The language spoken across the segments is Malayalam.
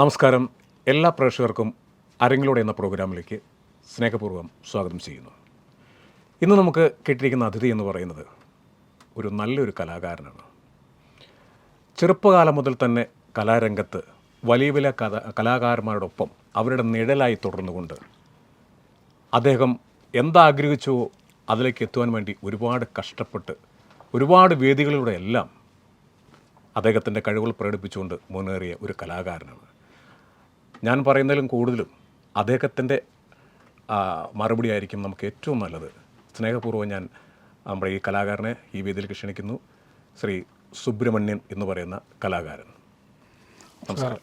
നമസ്കാരം. എല്ലാ പ്രേക്ഷകർക്കും അരങ്ങിലൂടെ എന്ന പ്രോഗ്രാമിലേക്ക് സ്നേഹപൂർവ്വം സ്വാഗതം ചെയ്യുന്നു. ഇന്ന് നമുക്ക് കിട്ടിയിരിക്കുന്ന അതിഥി എന്ന് പറയുന്നത് ഒരു നല്ലൊരു കലാകാരനാണ്. ചെറുപ്പകാലം മുതൽ തന്നെ കലാരംഗത്ത് വലിയ വലിയ കലാകാരന്മാരോടൊപ്പം അവരുടെ നിഴലായി തുടർന്നുകൊണ്ട് അദ്ദേഹം എന്താഗ്രഹിച്ചോ അതിലേക്ക് എത്തുവാൻ വേണ്ടി ഒരുപാട് കഷ്ടപ്പെട്ട് ഒരുപാട് വേദികളിലൂടെ എല്ലാം അദ്ദേഹത്തിൻ്റെ കഴിവുകൾ പ്രകടിപ്പിച്ചുകൊണ്ട് മുന്നേറിയ ഒരു കലാകാരനാണ്. ഞാൻ പറയുന്നതിലും കൂടുതലും അദ്ദേഹത്തിൻ്റെ മറുപടി ആയിരിക്കും നമുക്ക് ഏറ്റവും നല്ലത്. സ്നേഹപൂർവ്വം ഞാൻ നമ്മുടെ ഈ കലാകാരനെ ഈ വേദിയിലേക്ക് ക്ഷണിക്കുന്നു. ശ്രീ സുബ്രഹ്മണ്യൻ എന്ന് പറയുന്ന കലാകാരൻ. നമസ്കാരം.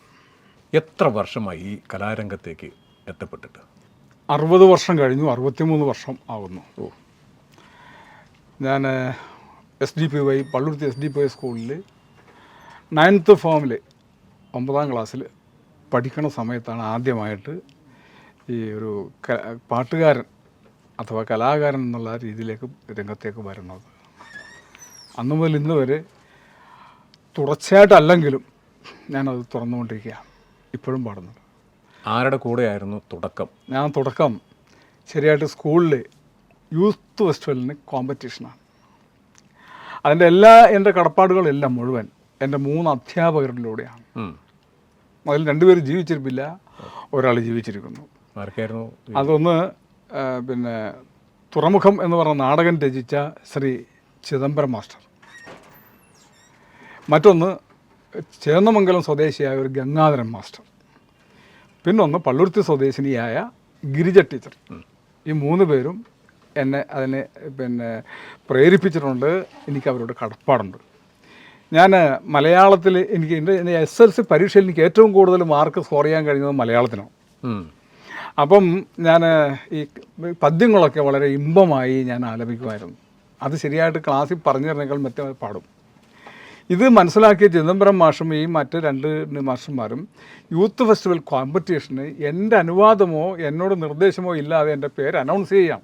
എത്ര വർഷമായി ഈ കലാരംഗത്തേക്ക് എത്തപ്പെട്ടിട്ട്? 60 വർഷം കഴിഞ്ഞു. 63 വർഷം ആകുന്നു. ഞാൻ SDPY പള്ളുരുത്തി SDPY സ്കൂളിൽ 9th ഫോമിൽ 9ാം ക്ലാസ്സിൽ പഠിക്കണ സമയത്താണ് ആദ്യമായിട്ട് ഈ ഒരു പാട്ടുകാരൻ അഥവാ കലാകാരൻ എന്നുള്ള രീതിയിലേക്ക് രംഗത്തേക്ക് വരുന്നത്. അന്ന് മുതൽ ഇന്ന് വരെ തുടർച്ചയായിട്ടല്ലെങ്കിലും ഞാനത് തുറന്നുകൊണ്ടിരിക്കുകയാണ്. ഇപ്പോഴും പാടുന്നുണ്ട്. ആരുടെ കൂടെയായിരുന്നു തുടക്കം? ഞാൻ തുടക്കം ശരിയായിട്ട് സ്കൂളിൽ യൂത്ത് ഫെസ്റ്റിവലിന് കോമ്പറ്റീഷനാണ്. അതിൻ്റെ എൻ്റെ കടപ്പാടുകളെല്ലാം മുഴുവൻ എൻ്റെ 3 അധ്യാപകരിലൂടെയാണ്. അതിൽ 2 പേര് ജീവിച്ചിരിപ്പില്ല, ഒരാൾ ജീവിച്ചിരിക്കുന്നു. അതൊന്ന് പിന്നെ തുറമുഖം എന്ന് പറഞ്ഞ നാടകം രചിച്ച ശ്രീ ചിദംബരം മാസ്റ്റർ, മറ്റൊന്ന് ചേന്നമംഗലം സ്വദേശിയായ ഒരു ഗംഗാധരൻ മാസ്റ്റർ, പിന്നൊന്ന് പള്ളുരുത്തി സ്വദേശിനിയായ ഗിരിജ ടീച്ചർ. ഈ 3 പേരും എന്നെ അതിനെ പ്രേരിപ്പിച്ചിട്ടുണ്ട്. എനിക്ക് അവരോട് കടപ്പാടുണ്ട്. ഞാൻ മലയാളത്തിൽ എനിക്ക് എൻ്റെ SLC പരീക്ഷയിൽ എനിക്ക് ഏറ്റവും കൂടുതൽ മാർക്ക് സ്കോർ ചെയ്യാൻ കഴിഞ്ഞത് മലയാളത്തിനാണ്. അപ്പം ഞാൻ ഈ പദ്യങ്ങളൊക്കെ വളരെ ഇമ്പമായി ഞാൻ ആലപിക്കുമായിരുന്നു. അത് ശരിയായിട്ട് ക്ലാസ്സിൽ പറഞ്ഞു തരുന്നേക്കാൾ മറ്റേ പാടും. ഇത് മനസ്സിലാക്കിയ ചിദംബരം മാഷും ഈ മറ്റ് 2 മാഷന്മാരും യൂത്ത് ഫെസ്റ്റിവൽ കോമ്പറ്റീഷന് എൻ്റെ അനുവാദമോ എന്നോട് നിർദ്ദേശമോ ഇല്ലാതെ എൻ്റെ പേര് അനൗൺസ് ചെയ്യാം.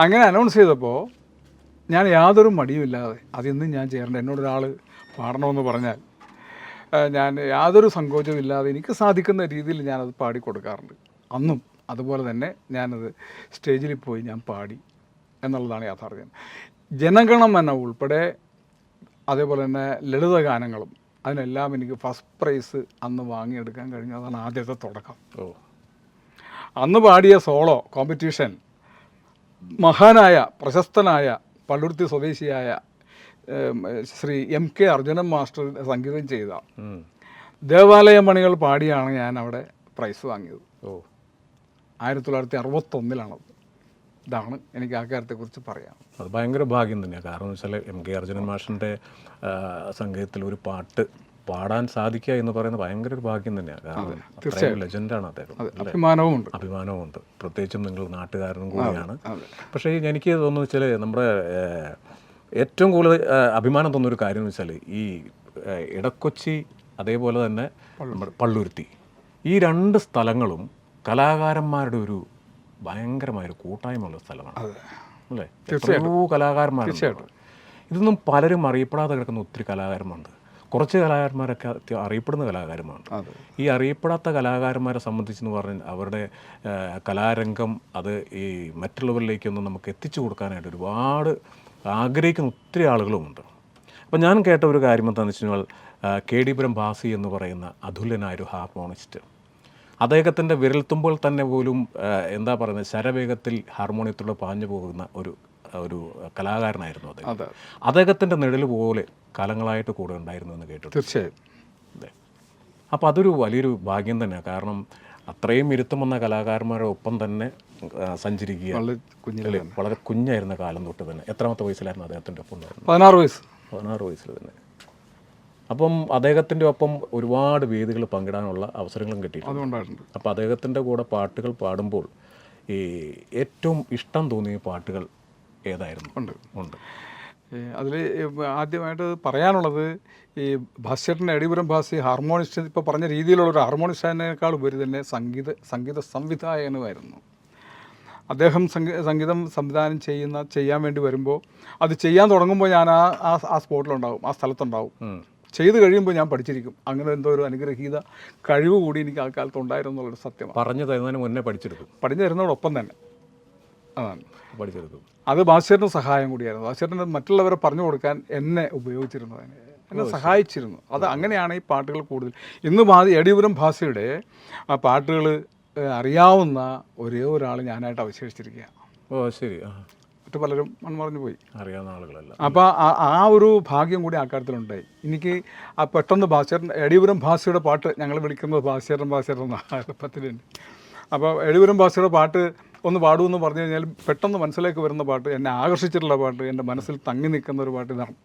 അങ്ങനെ അനൗൺസ് ചെയ്തപ്പോൾ ഞാൻ യാതൊരു മടിയുമില്ലാതെ അതിന്നും ഞാൻ ചേരേണ്ട, എന്നോടൊരാൾ പാടണമെന്ന് പറഞ്ഞാൽ ഞാൻ യാതൊരു സങ്കോചവും ഇല്ലാതെ എനിക്ക് സാധിക്കുന്ന രീതിയിൽ ഞാനത് പാടിക്കൊടുക്കാറുണ്ട്. അന്നും അതുപോലെ തന്നെ ഞാനത് സ്റ്റേജിൽ പോയി ഞാൻ പാടി എന്നുള്ളതാണ് യാഥാർത്ഥ്യം. ജനഗണമന ഉൾപ്പെടെ അതേപോലെ തന്നെ ലളിതഗാനങ്ങളും അതിനെല്ലാം എനിക്ക് ഫസ്റ്റ് പ്രൈസ് അന്ന് വാങ്ങിയെടുക്കാൻ കഴിഞ്ഞു. അതാണ് ആദ്യത്തെ തുടക്കം. അന്ന് പാടിയ സോളോ കോമ്പറ്റീഷൻ മഹാനായ പ്രശസ്തനായ പള്ളുരുത്തി സ്വദേശിയായ ശ്രീ MK അർജുനൻ മാസ്റ്റർ സംഗീതം ചെയ്ത ദേവാലയ മണികൾ പാടിയാണ് ഞാൻ അവിടെ പ്രൈസ് വാങ്ങിയത്. 1961 ഇതാണ് എനിക്ക് ആ കാര്യത്തെക്കുറിച്ച് പറയാം. അത് ഭയങ്കര ഭാഗ്യം തന്നെയാണ്. കാരണം എന്ന് വെച്ചാൽ MK അർജുനൻ മാഷിൻ്റെ സംഗീതത്തിൽ ഒരു പാട്ട് പാടാൻ സാധിക്കുക എന്ന് പറയുന്നത് ഭയങ്കര ഒരു ഭാഗ്യം തന്നെയാണ്. കാരണം തീർച്ചയായും ലെജൻഡാണ് അദ്ദേഹം. അഭിമാനവുമുണ്ട്. പ്രത്യേകിച്ചും നിങ്ങൾ നാട്ടുകാരനും കൂടിയാണ്. പക്ഷേ എനിക്ക് തോന്നുന്നു വെച്ചാൽ നമ്മുടെ ഏറ്റവും കൂടുതൽ അഭിമാനം തോന്നുന്നൊരു കാര്യം എന്ന് വെച്ചാൽ ഈ ഇടക്കൊച്ചി അതേപോലെ തന്നെ നമ്മുടെ പള്ളുരുത്തി, ഈ 2 സ്ഥലങ്ങളും കലാകാരന്മാരുടെ ഒരു ഭയങ്കരമായൊരു കൂട്ടായ്മയുള്ള സ്ഥലമാണ് അല്ലേ? എത്രയോ കലാകാരന്മാരുണ്ട്. ഇതൊന്നും പലരും അറിയപ്പെടാതെ കിടക്കുന്ന ഒത്തിരി കലാകാരന്മാരുണ്ട്. കുറച്ച് കലാകാരന്മാരൊക്കെ അറിയപ്പെടുന്ന കലാകാരന്മാരുണ്ട്. ഈ അറിയപ്പെടാത്ത കലാകാരന്മാരെ സംബന്ധിച്ചെന്ന് പറഞ്ഞാൽ അവരുടെ കലാരംഗം അത് ഈ മറ്റുള്ളവരിലേക്കൊന്നും നമുക്ക് എത്തിച്ചു കൊടുക്കാനായിട്ട് ഒരുപാട് ആഗ്രഹിക്കുന്ന ഒത്തിരി ആളുകളുമുണ്ട്. അപ്പം ഞാൻ കേട്ട ഒരു കാര്യം എന്താണെന്ന് വെച്ച് കഴിഞ്ഞാൽ KD ഭാസി എന്ന് പറയുന്ന അതുല്യനായൊരു ഹാർമോണിസ്റ്റ്, അദ്ദേഹത്തിൻ്റെ വിരൽത്തുമ്പോൾ തന്നെ പോലും എന്താ പറയുന്നത് ശരവേഗത്തിൽ ഹാർമോണിയത്തിലൂടെ പാഞ്ഞു പോകുന്ന ഒരു കലാകാരനായിരുന്നു അദ്ദേഹം. അദ്ദേഹത്തിൻ്റെ നിഴൽ പോലെ കാലങ്ങളായിട്ട് കൂടെ ഉണ്ടായിരുന്നു എന്ന് കേട്ടു. തീർച്ചയായും. അതെ. അപ്പോൾ അതൊരു വലിയൊരു ഭാഗ്യം തന്നെയാണ്. കാരണം അത്രയും ഇരുത്തം വന്ന കലാകാരന്മാരുടെ ഒപ്പം തന്നെ സഞ്ചരിക്കുക. വളരെ കുഞ്ഞായിരുന്ന കാലം തൊട്ട് തന്നെ. എത്രാമത്തെ വയസ്സിലായിരുന്നു അദ്ദേഹത്തിൻ്റെ ഒപ്പം ഉണ്ടായിരുന്നത്? 16 വയസ്സിൽ തന്നെ. അപ്പം അദ്ദേഹത്തിൻ്റെ ഒപ്പം ഒരുപാട് വേദികൾ പങ്കിടാനുള്ള അവസരങ്ങളും കിട്ടിയിട്ടുണ്ട്. അപ്പോൾ അദ്ദേഹത്തിൻ്റെ കൂടെ പാട്ടുകൾ പാടുമ്പോൾ ഈ ഏറ്റവും ഇഷ്ടം തോന്നിയ പാട്ടുകൾ ഏതായിരുന്നു? ഉണ്ട്. അതിൽ ആദ്യമായിട്ട് പറയാനുള്ളത് ഈ ഭാസ്യട്ടൻ്റെ എടിപുരം ഭാസി ഹാർമോണിസ്റ്റ് ഇപ്പോൾ പറഞ്ഞ രീതിയിലുള്ളൊരു ഹാർമോണിസ്റ്റിനേക്കാൾ ഉപരി തന്നെ സംഗീത സംവിധായകനുമായിരുന്നു. അദ്ദേഹം സംഗീതം സംവിധാനം ചെയ്യാൻ വേണ്ടി വരുമ്പോൾ അത് ചെയ്യാൻ തുടങ്ങുമ്പോൾ ഞാൻ ആ സ്പോട്ടിലുണ്ടാവും, ആ സ്ഥലത്തുണ്ടാവും. ചെയ്ത് കഴിയുമ്പോൾ ഞാൻ പഠിച്ചിരിക്കും. അങ്ങനെ എന്തോ ഒരു അനുഗ്രഹീത കഴിവ് കൂടി എനിക്ക് ആ കാലത്ത് ഉണ്ടായിരുന്നു എന്നുള്ളൊരു സത്യമാണ്. പറഞ്ഞു തരുന്നതിന് മുന്നേ പഠിച്ചെടുക്കും. പറഞ്ഞു തരുന്നതോടൊപ്പം തന്നെ അതാണ് പഠിച്ചെടുക്കും. അത് ബാസ്യറിൻ്റെ സഹായം കൂടിയായിരുന്നു. ബാസ്യറിന് മറ്റുള്ളവരെ പറഞ്ഞു കൊടുക്കാൻ എന്നെ ഉപയോഗിച്ചിരുന്നു, എന്നെ സഹായിച്ചിരുന്നു. അത് അങ്ങനെയാണ് ഈ പാട്ടുകൾ കൂടുതൽ. ഇന്ന് എടിപുരം ഭാഷയുടെ ആ പാട്ടുകൾ അറിയാവുന്ന ഒരേ ഒരാൾ ഞാനായിട്ട് അവശേഷിച്ചിരിക്കുക. ഓ ശരി. മറ്റു പലരും മൺമറഞ്ഞു പോയി, അറിയാവുന്ന ആളുകളല്ല. അപ്പോൾ ആ ഒരു ഭാഗ്യം കൂടി ആ കാര്യത്തിലുണ്ടായി എനിക്ക്. ആ പെട്ടെന്ന് ബാസ്യറിൻ്റെ എടിപുരം ഭാഷയുടെ പാട്ട് ഞങ്ങൾ വിളിക്കുന്നത് ബാസ്യരൻ എന്നാണ് എളുപ്പത്തിലുണ്ട്. അപ്പോൾ എടിപുരം ഭാഷയുടെ പാട്ട് ഒന്ന് പാടുമെന്ന് പറഞ്ഞു കഴിഞ്ഞാൽ പെട്ടെന്ന് മനസ്സിലേക്ക് വരുന്ന പാട്ട്, എന്നെ ആകർഷിച്ചിട്ടുള്ള പാട്ട്, എൻ്റെ മനസ്സിൽ തങ്ങി നിൽക്കുന്ന ഒരു പാട്ട് ഇതാണ്.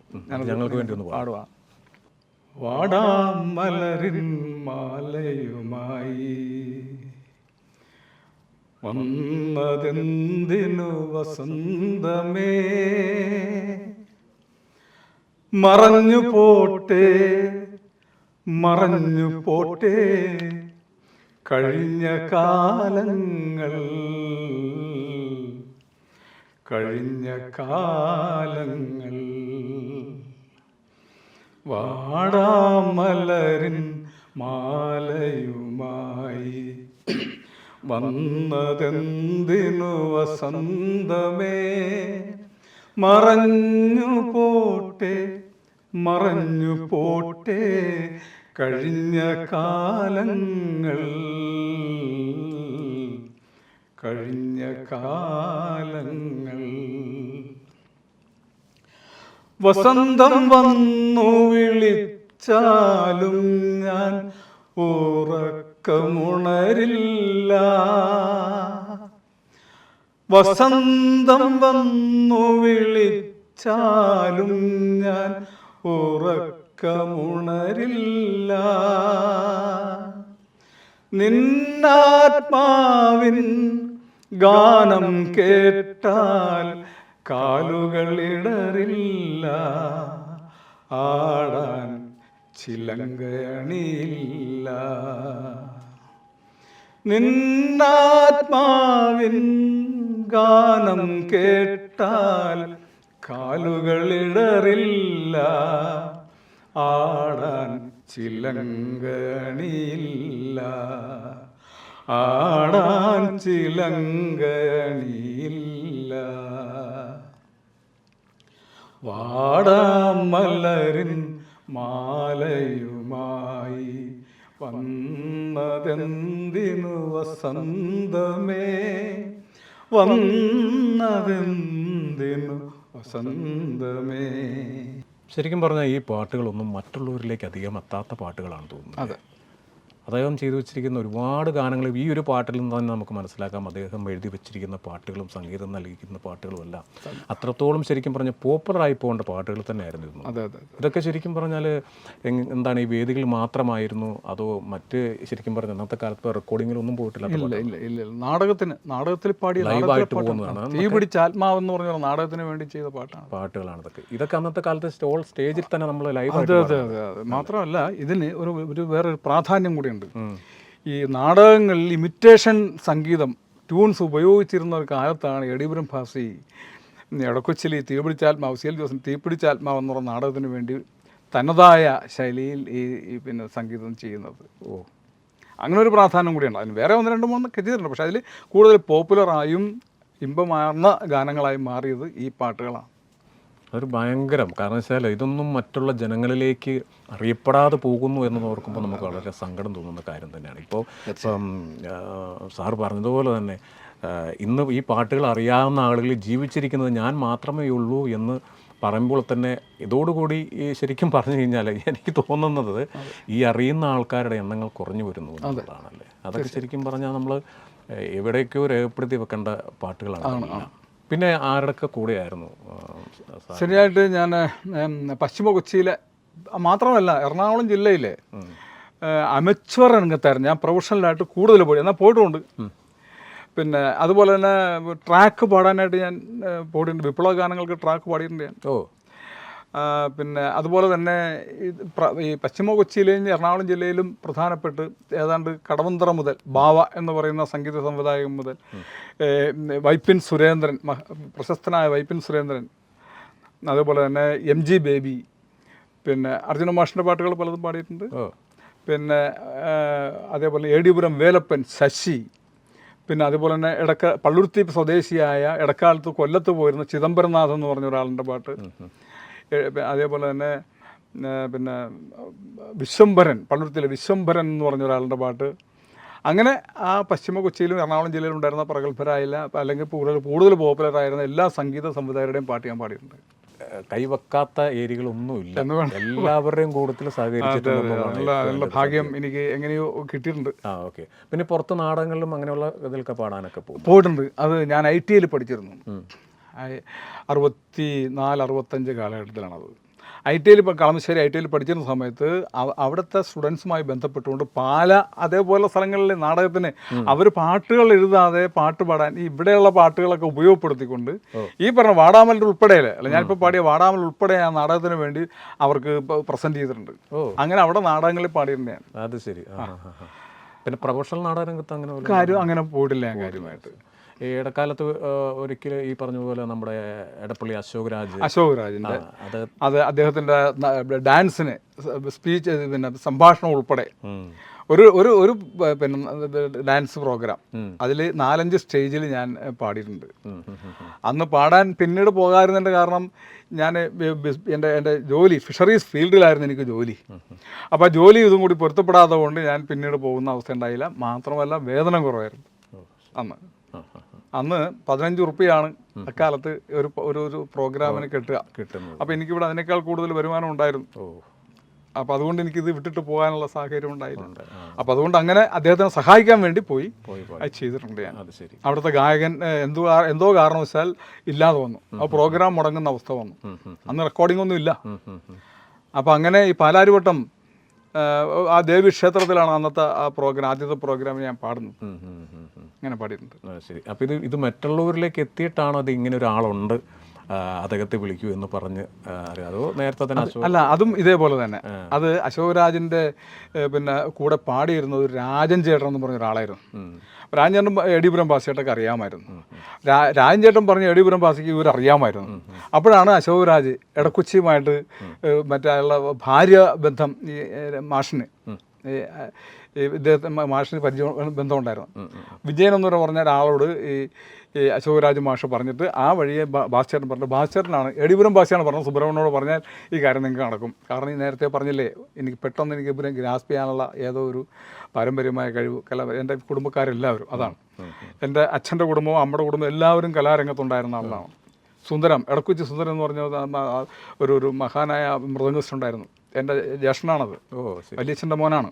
ഞങ്ങൾക്ക് വേണ്ടി ഒന്ന് പാടുക. വാടാമലരിൻ മാലയുമായി വന്നതെന്തിനു വസന്തമേ, മറഞ്ഞു പോട്ടെ മറഞ്ഞു പോട്ടെ കഴിഞ്ഞ കാലങ്ങൾ, കഴിഞ്ഞ കാലങ്ങൾ. വാടാമലരിൻ മാലയുമായി വന്നതെന്തിനു വസന്തമേ, മറഞ്ഞു പോട്ടെ മറഞ്ഞു പോട്ടെ കഴിഞ്ഞ കാലങ്ങൾ, കഴിഞ്ഞ കാലങ്ങൾ. വസന്തം വന്നു വിളിച്ചാലും ഞാൻ ഉറക്കമുണരില്ല, വസന്തം വന്നു വിളിച്ചാലും ഞാൻ ഉറക്കമുണരില്ല. നിന്നാത്മാവിൻ ഗാനം കേട്ടാൽ കാലുകളിടറില്ല, ആടാൻ ചിലങ്കയണിയില്ല. നിന്നാത്മാവിൻ ഗാനം കേട്ടാൽ കാലുകളിടറില്ല, ആടാൻ ചിലങ്കണിയില്ല, ആടാൻ ചിലങ്കണിയില്ല. വാടാമലരിൻ മാലയുമായി വന്നതെന്തിനു വസന്തമേ, വന്നതെന്തിനു വസന്തമേ. ശരിക്കും പറഞ്ഞാൽ ഈ പാട്ടുകളൊന്നും മറ്റുള്ളവരിലേക്ക് അധികം എത്താത്ത പാട്ടുകളാണ് തോന്നുന്നത്. അതെ, അദ്ദേഹം ചെയ്തു വെച്ചിരിക്കുന്ന ഒരുപാട് ഗാനങ്ങൾ ഈ ഒരു പാട്ടിൽ നിന്ന് തന്നെ നമുക്ക് മനസ്സിലാക്കാം. അദ്ദേഹം എഴുതി വെച്ചിരിക്കുന്ന പാട്ടുകളും സംഗീതം നൽകിയിരിക്കുന്ന പാട്ടുകളും എല്ലാം അത്രത്തോളം ശരിക്കും പറഞ്ഞാൽ പോപ്പുലറായി പോകേണ്ട പാട്ടുകൾ തന്നെയായിരുന്നു ഇതൊന്നും. അതെ അതെ. ഇതൊക്കെ ശരിക്കും പറഞ്ഞാൽ എന്താണ് ഈ വേദികൾ മാത്രമായിരുന്നു, അതോ മറ്റ് ശരിക്കും പറഞ്ഞാൽ അന്നത്തെ കാലത്ത് റെക്കോർഡിങ്ങിലൊന്നും പോയിട്ടില്ല? ഇല്ല ഇല്ല ഇല്ല. നാടകത്തിൽ പാടി ലൈവായിട്ട് പോകുന്നതാണ്. തീ പിടിച്ച ആത്മാവെന്ന് പറഞ്ഞ നാടകത്തിന് വേണ്ടി ചെയ്ത പാട്ടുകളാണ് ഇതൊക്കെ അന്നത്തെ കാലത്ത് സ്റ്റേജിൽ തന്നെ നമ്മൾ ലൈവ്. അതെ അതെ അതെ. മാത്രമല്ല ഇതിന് ഒരു വേറൊരു പ്രാധാന്യം കൂടി. ഈ നാടകങ്ങളിൽ ഇമിറ്റേഷൻ സംഗീതം ട്യൂൺസ് ഉപയോഗിച്ചിരുന്ന ഒരു കാലത്താണ് എടിപുരം ഭാസി എടക്കൊച്ചിലി തീപിടിച്ചാത്മാവ്, CL ജോസഫ് തീപിടിച്ചാത്മാവ് എന്ന് പറഞ്ഞ നാടകത്തിന് വേണ്ടി തനതായ ശൈലിയിൽ ഈ പിന്നെ സംഗീതം ചെയ്യുന്നത്. അങ്ങനെ ഒരു പ്രാധാന്യം കൂടിയാണ്. അതിന് വേറെ 1, 2, 3 ചെയ്തിട്ടുണ്ട്. പക്ഷേ അതിൽ കൂടുതൽ പോപ്പുലറായും ഇമ്പമാർന്ന ഗാനങ്ങളായി മാറിയത് ഈ പാട്ടുകളാണ്. അതൊരു ഭയങ്കരം. കാരണം വെച്ചാൽ ഇതൊന്നും മറ്റുള്ള ജനങ്ങളിലേക്ക് അറിയപ്പെടാതെ പോകുന്നു എന്ന് ഓർക്കുമ്പോൾ നമുക്ക് വളരെ സങ്കടം തോന്നുന്ന കാര്യം തന്നെയാണ്. ഇപ്പോൾ സാറ് പറഞ്ഞതുപോലെ തന്നെ ഇന്ന് ഈ പാട്ടുകൾ അറിയാവുന്ന ആളുകൾ ജീവിച്ചിരിക്കുന്നത് ഞാൻ മാത്രമേ ഉള്ളൂ എന്ന് പറയുമ്പോൾ തന്നെ ഇതോടുകൂടി ഈ ശരിക്കും പറഞ്ഞു കഴിഞ്ഞാൽ എനിക്ക് തോന്നുന്നത് ഈ അറിയുന്ന ആൾക്കാരുടെ എണ്ണങ്ങൾ കുറഞ്ഞു വരുന്നു എന്നുള്ളതാണല്ലേ. അതൊക്കെ ശരിക്കും പറഞ്ഞാൽ നമ്മൾ എവിടേക്കോ രേഖപ്പെടുത്തി വെക്കേണ്ട പാട്ടുകളാണ്. പിന്നെ ആരുടെയൊക്കെ കൂടെയായിരുന്നു? ശരിയായിട്ട് ഞാൻ പശ്ചിമ കൊച്ചിയിലെ മാത്രമല്ല എറണാകുളം ജില്ലയിലെ അമച്വർ രംഗത്തായിരുന്നു ഞാൻ പ്രൊഫഷണലായിട്ട് കൂടുതൽ പോയി. എന്നാൽ പോയിട്ടുണ്ട്. പിന്നെ അതുപോലെ തന്നെ ട്രാക്ക് പാടാനായിട്ട് ഞാൻ പോയിട്ടുണ്ട്. വിപ്ലവ ഗാനങ്ങൾക്ക് ട്രാക്ക് പാടിയിട്ടുണ്ട് ഞാൻ. പിന്നെ അതുപോലെ തന്നെ ഈ പശ്ചിമ കൊച്ചിയിലെയും എറണാകുളം ജില്ലയിലും പ്രധാനപ്പെട്ട് ഏതാണ്ട് കടവന്തറ മുതൽ ബാവ എന്ന് പറയുന്ന സംഗീത സംവിധായകൻ മുതൽ വൈപ്പിൻ സുരേന്ദ്രൻ, പ്രശസ്തനായ വൈപ്പിൻ സുരേന്ദ്രൻ, അതുപോലെ തന്നെ MG ബേബി, പിന്നെ അർജുന മാഷിൻ്റെ പാട്ടുകൾ പലതും പാടിയിട്ടുണ്ട്. ഓ പിന്നെ അതേപോലെ എടിപുരം വേലപ്പൻ, ശശി, പിന്നെ അതുപോലെ തന്നെ പള്ളുരുത്തി സ്വദേശിയായ ഇടക്കാലത്ത് കൊല്ലത്ത് പോയിരുന്ന ചിദംബരനാഥ് എന്ന് പറഞ്ഞ ഒരാളുടെ പാട്ട്. അതേപോലെ തന്നെ പിന്നെ വിശ്വംഭരൻ, പള്ളുരുത്തിയിലെ വിശ്വംഭരൻ എന്ന് പറഞ്ഞ ഒരാളുടെ പാട്ട്. അങ്ങനെ ആ പശ്ചിമ കൊച്ചിയിലും എറണാകുളം ജില്ലയിലും ഉണ്ടായിരുന്ന പ്രഗത്ഭരായില്ല അല്ലെങ്കിൽ കൂടുതൽ പോപ്പുലറായിരുന്ന എല്ലാ സംഗീത സംവിധായകരുടെയും പാട്ട് ഞാൻ പാടിയിട്ടുണ്ട്. കൈവെക്കാത്ത ഏരിയകളൊന്നുമില്ല, എല്ലാവരുടെയും കൂട്ടത്തിൽ അതിനുള്ള ഭാഗ്യം എനിക്ക് എങ്ങനെയോ കിട്ടിയിട്ടുണ്ട്. ഓക്കെ. പിന്നെ പുറത്ത് നാടകങ്ങളിലും അങ്ങനെയുള്ള ഇതിലൊക്കെ പാടാനൊക്കെ പോയിട്ടുണ്ട്. അത് ഞാൻ ITIയിൽ പഠിച്ചിരുന്നു. 64-65 കാലഘട്ടത്തിലാണത്. ITIയിൽ കളമശ്ശേരി ITIയിൽ പഠിച്ചിരുന്ന സമയത്ത് അവിടുത്തെ സ്റ്റുഡൻസുമായി ബന്ധപ്പെട്ടുകൊണ്ട് അതേപോലെ സ്ഥലങ്ങളിൽ നാടകത്തിന് അവർ പാട്ടുകൾ എഴുതാതെ പാട്ട് പാടാൻ ഇവിടെയുള്ള പാട്ടുകളൊക്കെ ഉപയോഗപ്പെടുത്തിക്കൊണ്ട് ഈ പറഞ്ഞ വാടാമൽ ഉൾപ്പെടെയല്ലേ, അല്ല ഞാനിപ്പോൾ പാടിയ വാടാമൽ ഉൾപ്പെടെ ആ നാടകത്തിന് വേണ്ടി അവർക്ക് പ്രസന്റ് ചെയ്തിട്ടുണ്ട്. അങ്ങനെ അവിടെ നാടകങ്ങളിൽ പാടിയിരുന്നതാണ്. അത് ശരി. പിന്നെ പ്രൊഫഷണൽ നാടകരംഗത്ത് അങ്ങനെ പോയിട്ടില്ല ഞാൻ കാര്യമായിട്ട്. ഈ ഇടക്കാലത്ത് ഒരിക്കലും ഈ പറഞ്ഞ പോലെ നമ്മുടെ എടപ്പള്ളി അശോക് രാജിൻ്റെ അത് അദ്ദേഹത്തിൻ്റെ ഡാൻസിന് സ്പീച്ച് പിന്നെ സംഭാഷണം ഉൾപ്പെടെ ഒരു പിന്നെ ഡാൻസ് പ്രോഗ്രാം അതിൽ 4-5 സ്റ്റേജിൽ ഞാൻ പാടിയിട്ടുണ്ട്. അന്ന് പാടാൻ പിന്നീട് പോകാതിരുന്നതിൻ്റെ കാരണം ഞാൻ എൻ്റെ ജോലി ഫിഷറീസ് ഫീൽഡിലായിരുന്നു എനിക്ക് ജോലി. അപ്പോൾ ജോലി ഇതും കൂടി പൊരുത്തപ്പെടാതെ കൊണ്ട് ഞാൻ പിന്നീട് പോകുന്ന അവസ്ഥ ഉണ്ടായില്ല. മാത്രമല്ല വേതനം കുറവായിരുന്നു അന്ന് 15 റുപ്യയാണ് അക്കാലത്ത് ഒരു പ്രോഗ്രാമിന് കിട്ടുന്നത്. അപ്പോൾ എനിക്കിവിടെ അതിനേക്കാൾ കൂടുതൽ വരുമാനം ഉണ്ടായിരുന്നു. അപ്പോൾ അതുകൊണ്ട് എനിക്കിത് വിട്ടിട്ട് പോകാനുള്ള സാഹചര്യം ഉണ്ടായിട്ടുണ്ട്. അപ്പോൾ അതുകൊണ്ട് അങ്ങനെ അദ്ദേഹത്തിനെ സഹായിക്കാൻ വേണ്ടി പോയി അത് ചെയ്തിട്ടുണ്ട് ഞാൻ. അവിടുത്തെ ഗായകൻ എന്തോ കാരണവശാൽ ഇല്ലാതെ വന്നു. ആ പ്രോഗ്രാം മുടങ്ങുന്ന അവസ്ഥ വന്നു. അന്ന് റെക്കോർഡിംഗ് ഒന്നും ഇല്ല. അപ്പോൾ അങ്ങനെ ഈ പാലാരിവട്ടം ആ ദേവി ക്ഷേത്രത്തിലാണ് അന്നത്തെ ആ പ്രോഗ്രാം, ആദ്യത്തെ പ്രോഗ്രാം ഞാൻ പാടുന്നത്. അങ്ങനെ പാടിയിട്ടുണ്ട്. ശരി. അപ്പോൾ ഇത് മറ്റുള്ളവരിലേക്ക് എത്തിയിട്ടാണോ അത് ഇങ്ങനെ ഒരാളുണ്ട് അദ്ദേഹത്തെ വിളിക്കൂ എന്ന് പറഞ്ഞ് അതോ നേരത്തെ തന്നെ? അല്ല, അതും ഇതേപോലെ തന്നെ. അത് അശോക് രാജിൻ്റെ പിന്നെ കൂടെ പാടിയിരുന്നത് ഒരു രാജൻ ചേട്ടൻ എന്ന് പറഞ്ഞ ഒരാളായിരുന്നു. രാജൻ ചേട്ടൻ എടിപുരം ബാസിയേട്ടൊക്കെ അറിയാമായിരുന്നു. രാജൻ ചേട്ടൻ പറഞ്ഞ എടിപുരം ബാസിക്ക് ഇവർ അറിയാമായിരുന്നു. അപ്പോഴാണ് അശോക് രാജ് ഇടക്കൊച്ചിയുമായിട്ട് മറ്റേ ഭാര്യ ബന്ധം ഈ മാഷിന് ഇദ്ദേഹത്തെ മാഷിന് ബന്ധമുണ്ടായിരുന്നു. വിജയൻ എന്ന് പറഞ്ഞ ഒരാളോട് ഈ അശോക് രാജ് മാഷ് പറഞ്ഞിട്ട് ആ വഴിയെ ഭാസ്കരൻ പറഞ്ഞു. ഭാസ്കരനാണ് എടിപുരം ഭാഷയാണ് പറഞ്ഞത്. സുബ്രഹ്മണ്യനോട് പറഞ്ഞാൽ ഈ കാര്യം നിങ്ങൾക്ക് നടക്കും. കാരണം ഈ നേരത്തെ പറഞ്ഞില്ലേ, എനിക്ക് പെട്ടെന്ന് എനിക്ക് ഇവരെ ഗ്രാസ്പ് ചെയ്യാനുള്ള ഏതോ ഒരു പാരമ്പര്യമായ കഴിവ് എൻ്റെ കുടുംബക്കാരെല്ലാവരും അതാണ്. എൻ്റെ അച്ഛൻ്റെ കുടുംബവും അമ്മയുടെ കുടുംബവും എല്ലാവരും കലാരംഗത്തുണ്ടായിരുന്ന ആളാണ്. സുന്ദരം, എടക്കൊച്ചി സുന്ദരം എന്ന് പറഞ്ഞ ഒരു മഹാനായ മൃദംഗിസ്റ്റ് ഉണ്ടായിരുന്നു. എൻ്റെ ജ്യേഷ്ഠനാണത്, വലിയച്ഛൻ്റെ മോനാണ്.